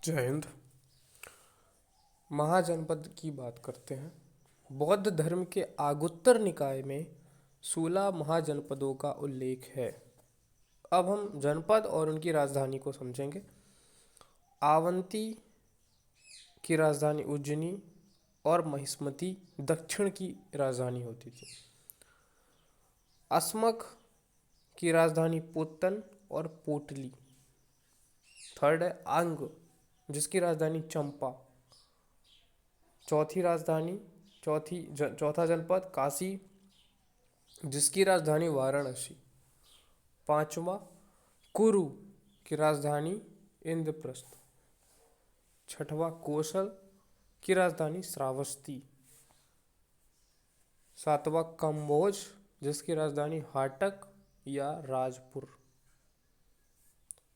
जय हिंद। महाजनपद की बात करते हैं। बौद्ध धर्म के आगुत्तर निकाय में 16 महाजनपदों का उल्लेख है। अब हम जनपद और उनकी राजधानी को समझेंगे। आवंती की राजधानी उज्जैनी और महिष्मती दक्षिण की राजधानी होती थी। अस्मक की राजधानी पोतन और पोटली। थर्ड है अंग, जिसकी राजधानी चंपा। चौथा जनपद काशी, जिसकी राजधानी वाराणसी। पांचवा कुरु की राजधानी इंद्रप्रस्थ। छठवां कोसल की राजधानी श्रावस्ती। सातवां कंबोज, जिसकी राजधानी हाटक या राजपुर।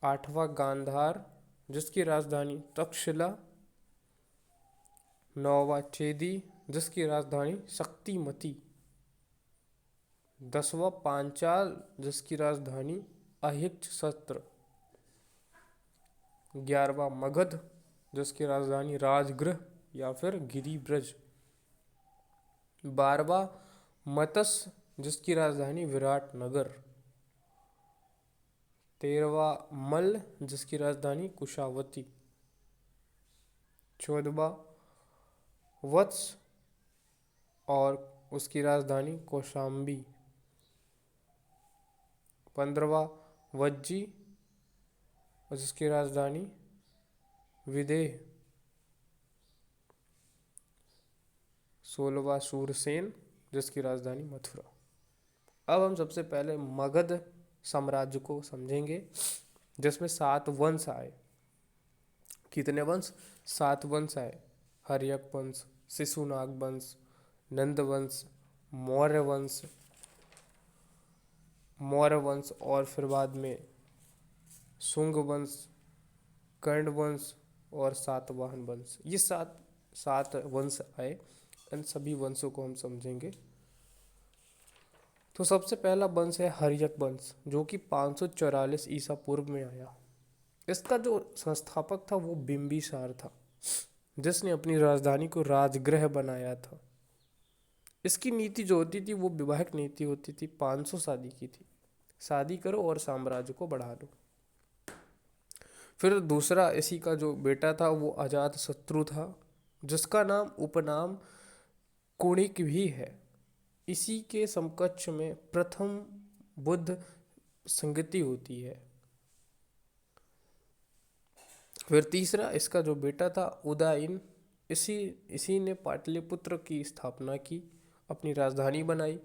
आठवां गांधार, जिसकी राजधानी तक्षशिला। नौवां चेदी, जिसकी राजधानी शक्तिमती। 10वां पांचाल, जिसकी राजधानी अहिच्छत्र। 11वां मगध, जिसकी राजधानी राजगृह या फिर गिरिब्रज। 12वां मत्स्य, जिसकी राजधानी विराटनगर। 13वां मल्ल, जिसकी राजधानी कुशावती। 14वां वत्स और उसकी राजधानी कौशाम्बी। 15वां वज्जी, जिसकी राजधानी विदेह। 16वां सूरसेन, जिसकी राजधानी मथुरा। अब हम सबसे पहले मगध साम्राज्य को समझेंगे, जिसमें 7 वंश आए। कितने वंश? 7 वंश आए। हर्यक वंश, शिशुनाग वंश, नंद वंश, मौर्य वंश और फिर बाद में शुंग वंश, कर्ण वंश और सातवाहन वंश। ये सात वंश आए। इन सभी वंशों को हम समझेंगे। तो सबसे पहला वंश है हर्यक वंश, जो कि 544 ईसा पूर्व में आया। इसका जो संस्थापक था वो बिंबिसार था, जिसने अपनी राजधानी को राजगृह बनाया था। इसकी नीति जो होती थी वो विवाहिक नीति होती थी। 500 शादी की थी। शादी करो और साम्राज्य को बढ़ा लो। फिर दूसरा इसी का जो बेटा था वो अजात शत्रु था, जिसका नाम उपनाम कुणिक भी है। इसी के समकक्ष में प्रथम बुद्ध संगति होती है। फिर तीसरा इसका जो बेटा था उदयन, इसी ने पाटलिपुत्र की स्थापना की, अपनी राजधानी बनाई।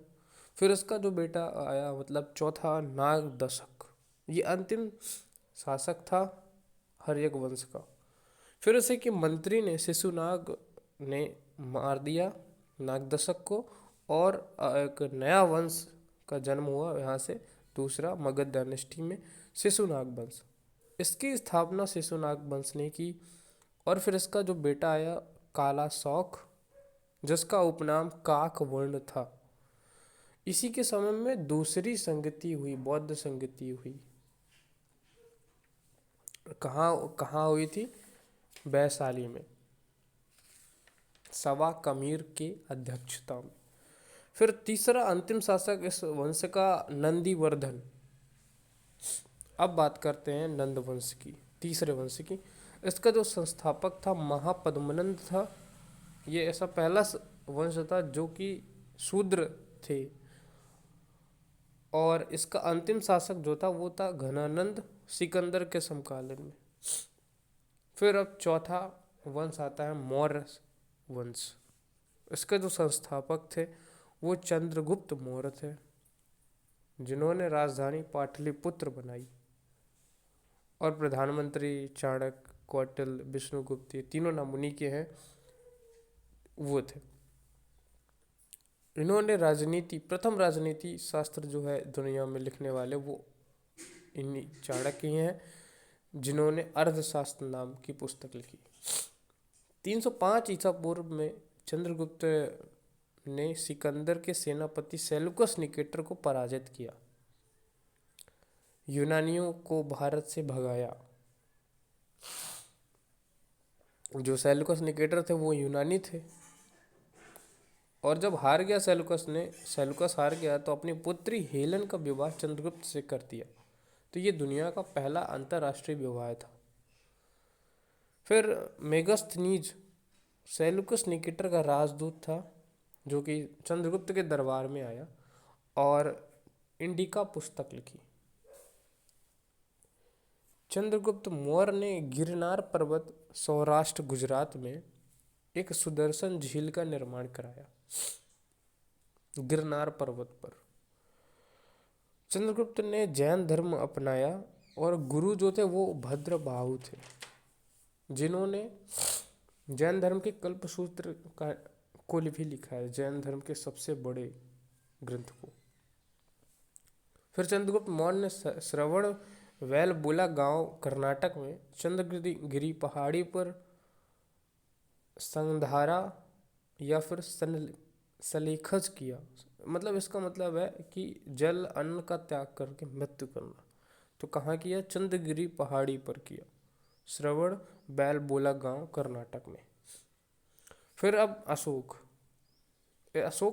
फिर इसका जो बेटा आया मतलब चौथा नागदशक, ये अंतिम शासक था हर्यक वंश का। फिर इसे के मंत्री ने शिशुनाग ने मार दिया नागदशक को, और एक नया वंश का जन्म हुआ यहाँ से, दूसरा मगध डायनेस्टी में शिशुनाग वंश। इसकी स्थापना शिशुनाग वंश ने की। और फिर इसका जो बेटा आया काला शौक, जिसका उपनाम काक वर्ण था। इसी के समय में दूसरी संगति हुई, बौद्ध संगति हुई। कहाँ हुई थी? वैशाली में, सवा कमीर के अध्यक्षता में। फिर तीसरा अंतिम शासक इस वंश का नंदीवर्धन। अब बात करते हैं नंद वंश की, तीसरे वंश की। इसका जो संस्थापक था महापद्मनंद था। ये ऐसा पहला वंश था जो कि शूद्र थे। और इसका अंतिम शासक जो था वो था घनानंद सिकंदर के समकालीन में। फिर अब चौथा वंश आता है मौर्य वंश। इसके जो संस्थापक थे वो चंद्रगुप्त मौर्य थे, जिन्होंने राजधानी पाटलिपुत्र बनाई। और प्रधानमंत्री चाणक्य, कौटिल्य, विष्णुगुप्त, ये तीनों नाम उन्हीं के हैं, वो थे। इन्होंने प्रथम राजनीति शास्त्र जो है दुनिया में लिखने वाले वो इन्हीं चाणक्य ही हैं, जिन्होंने अर्थशास्त्र नाम की पुस्तक लिखी। 305 ईसा पूर्व में चंद्रगुप्त ने सिकंदर के सेनापति सेल्यूकस निकेटर को पराजित किया, यूनानियों को भारत से भगाया। जो सेल्यूकस निकेटर थे वो यूनानी थे। और जब हार गया सेल्यूकस हार गया तो अपनी पुत्री हेलेन का विवाह चंद्रगुप्त से कर दिया। तो ये दुनिया का पहला अंतर्राष्ट्रीय विवाह था। फिर मेगस्थनीज सेल्यूकस निकेटर का राजदूत था, जो कि चंद्रगुप्त के दरबार में आया और इंडिका पुस्तक लिखी। चंद्रगुप्त मौर्य ने गिरनार पर्वत सौराष्ट्र गुजरात में एक सुदर्शन झील का निर्माण कराया। गिरनार पर्वत पर चंद्रगुप्त ने जैन धर्म अपनाया और गुरु जो थे वो भद्रबाहु थे, जिन्होंने जैन धर्म के कल्पसूत्र का को भी लिखा है, जैन धर्म के सबसे बड़े ग्रंथ को। फिर चंद्रगुप्त मौर्य ने श्रवण बेलगोला गांव कर्नाटक में चंद्रगिरी पहाड़ी पर संधारा या फिर सलेखज किया। मतलब इसका मतलब है कि जल अन्न का त्याग करके मृत्यु करना। तो कहाँ किया? चंद्रगिरी पहाड़ी पर किया, श्रवण बेलगोला गांव कर्नाटक में। फिर अब अशोक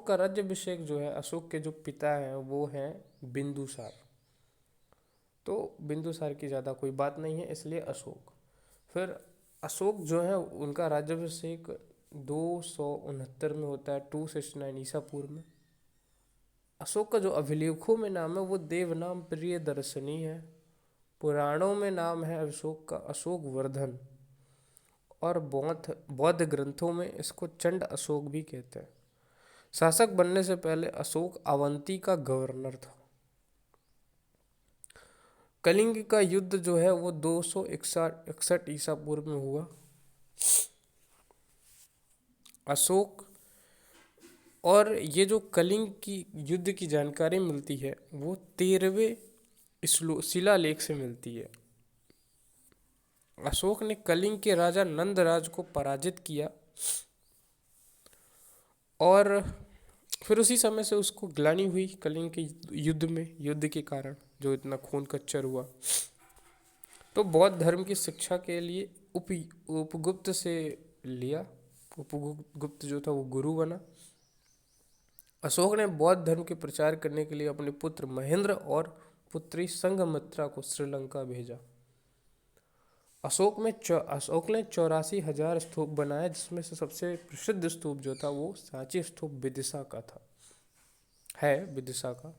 का राज्याभिषेक जो है, अशोक के जो पिता हैं वो हैं बिंदुसार। तो बिंदुसार की ज़्यादा कोई बात नहीं है, इसलिए अशोक। फिर अशोक जो है उनका राज्याभिषेक 269 में होता है, 269 ईसा पूर्व में। अशोक का जो अभिलेखों में नाम है वो देवनाम प्रियदर्शनी है। पुराणों में नाम है अशोक का अशोक वर्धन, और बौद्ध ग्रंथों में इसको चंड अशोक भी कहते हैं। शासक बनने से पहले अशोक अवंती का गवर्नर था। कलिंग का युद्ध जो है वो 261 ईसा पूर्व में हुआ। अशोक और ये जो कलिंग की युद्ध की जानकारी मिलती है वो 13वें शिलालेख से मिलती है। अशोक ने कलिंग के राजा नंदराज को पराजित किया और फिर उसी समय से उसको ग्लानि हुई कलिंग के युद्ध के कारण, जो इतना खून कच्चर हुआ। तो बौद्ध धर्म की शिक्षा के लिए उपगुप्त से लिया। उपगुप्त जो था वो गुरु बना। अशोक ने बौद्ध धर्म के प्रचार करने के लिए अपने पुत्र महेंद्र और पुत्री संघमित्रा को श्रीलंका भेजा। अशोक ने 84,000 स्तूप बनाए, जिसमें से सबसे प्रसिद्ध स्तूप जो था वो सांची स्तूप विदिशा का था, है विदिशा का।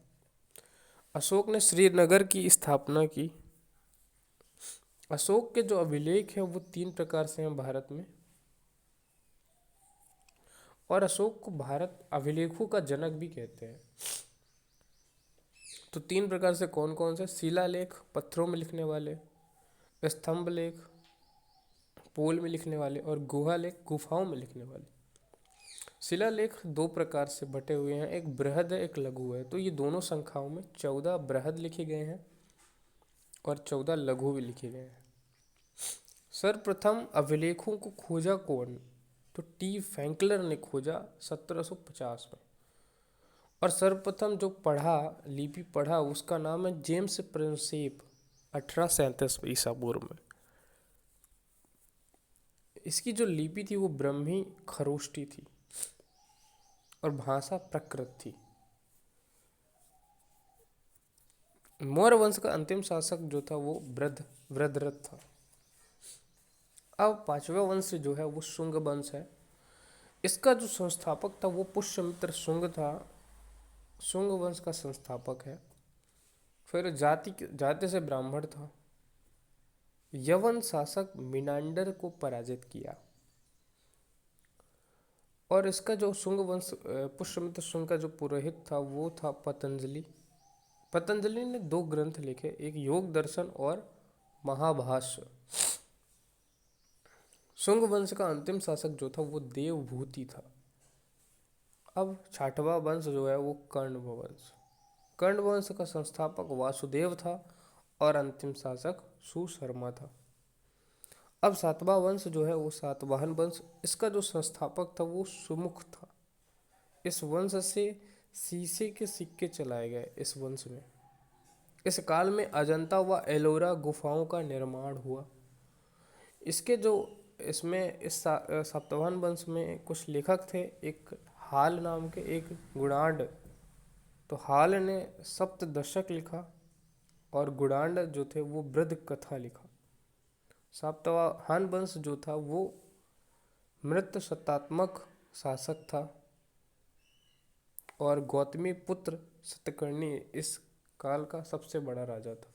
अशोक ने श्रीनगर की स्थापना की। अशोक के जो अभिलेख हैं वो 3 प्रकार से हैं भारत में, और अशोक को भारत अभिलेखों का जनक भी कहते हैं। तो 3 प्रकार से कौन कौन से? शिलालेख पत्थरों में लिखने वाले, स्तंभ लेख पोल में लिखने वाले, और गुहा लेख गुफाओं में लिखने वाले। शिलालेख 2 प्रकार से बटे हुए हैं, एक बृहद है एक लघु है। तो ये दोनों संख्याओं में 14 बृहद लिखे गए हैं और 14 लघु भी लिखे गए हैं। सर्वप्रथम अभिलेखों को खोजा कौन? तो टी फैंकलर ने खोजा 1750 में। और सर्वप्रथम जो लिपि पढ़ा उसका नाम है जेम्स प्रिंसेप, 1837 ईसा पूर्व में। इसकी जो लिपि थी वो ब्रह्मी खरोष्टी थी और भाषा प्राकृत थी। मौर्य वंश का अंतिम शासक जो था वो वृद्धरथ था। अब 5वां वंश जो है वो शुंग वंश है। इसका जो संस्थापक था वो पुष्यमित्र शुंग था, शुंग वंश का संस्थापक है। फिर जाति से ब्राह्मण था। यवन शासक मिनांडर को पराजित किया। और इसका जो शुंग वंश पुष्यमित्र शुंग का जो पुरोहित था वो था पतंजलि। पतंजलि ने 2 ग्रंथ लिखे, एक योग दर्शन और महाभाष्य। शुंग वंश का अंतिम शासक जो था वो देवभूति था। अब 6वां वंश जो है वो कर्ण वंश। कर्ण वंश का संस्थापक वासुदेव था और अंतिम शासक सुशर्मा था। अब 7वां वंश जो है वो सातवाहन वंश। इसका जो संस्थापक था वो सुमुख था। इस वंश से शीशे के सिक्के चलाए गए। इस वंश में इस काल में अजंता व एलोरा गुफाओं का निर्माण हुआ। इसके जो इसमें सातवाहन वंश में कुछ लेखक थे, एक हाल नाम के, एक गुणांड। तो हाल ने सप्तदशक लिखा और गुणांड जो थे वो वृद्ध कथा लिखा। सातवाहन वंश जो था वो मृत सत्तात्मक शासक था और गौतमी पुत्र सतकर्णी इस काल का सबसे बड़ा राजा था।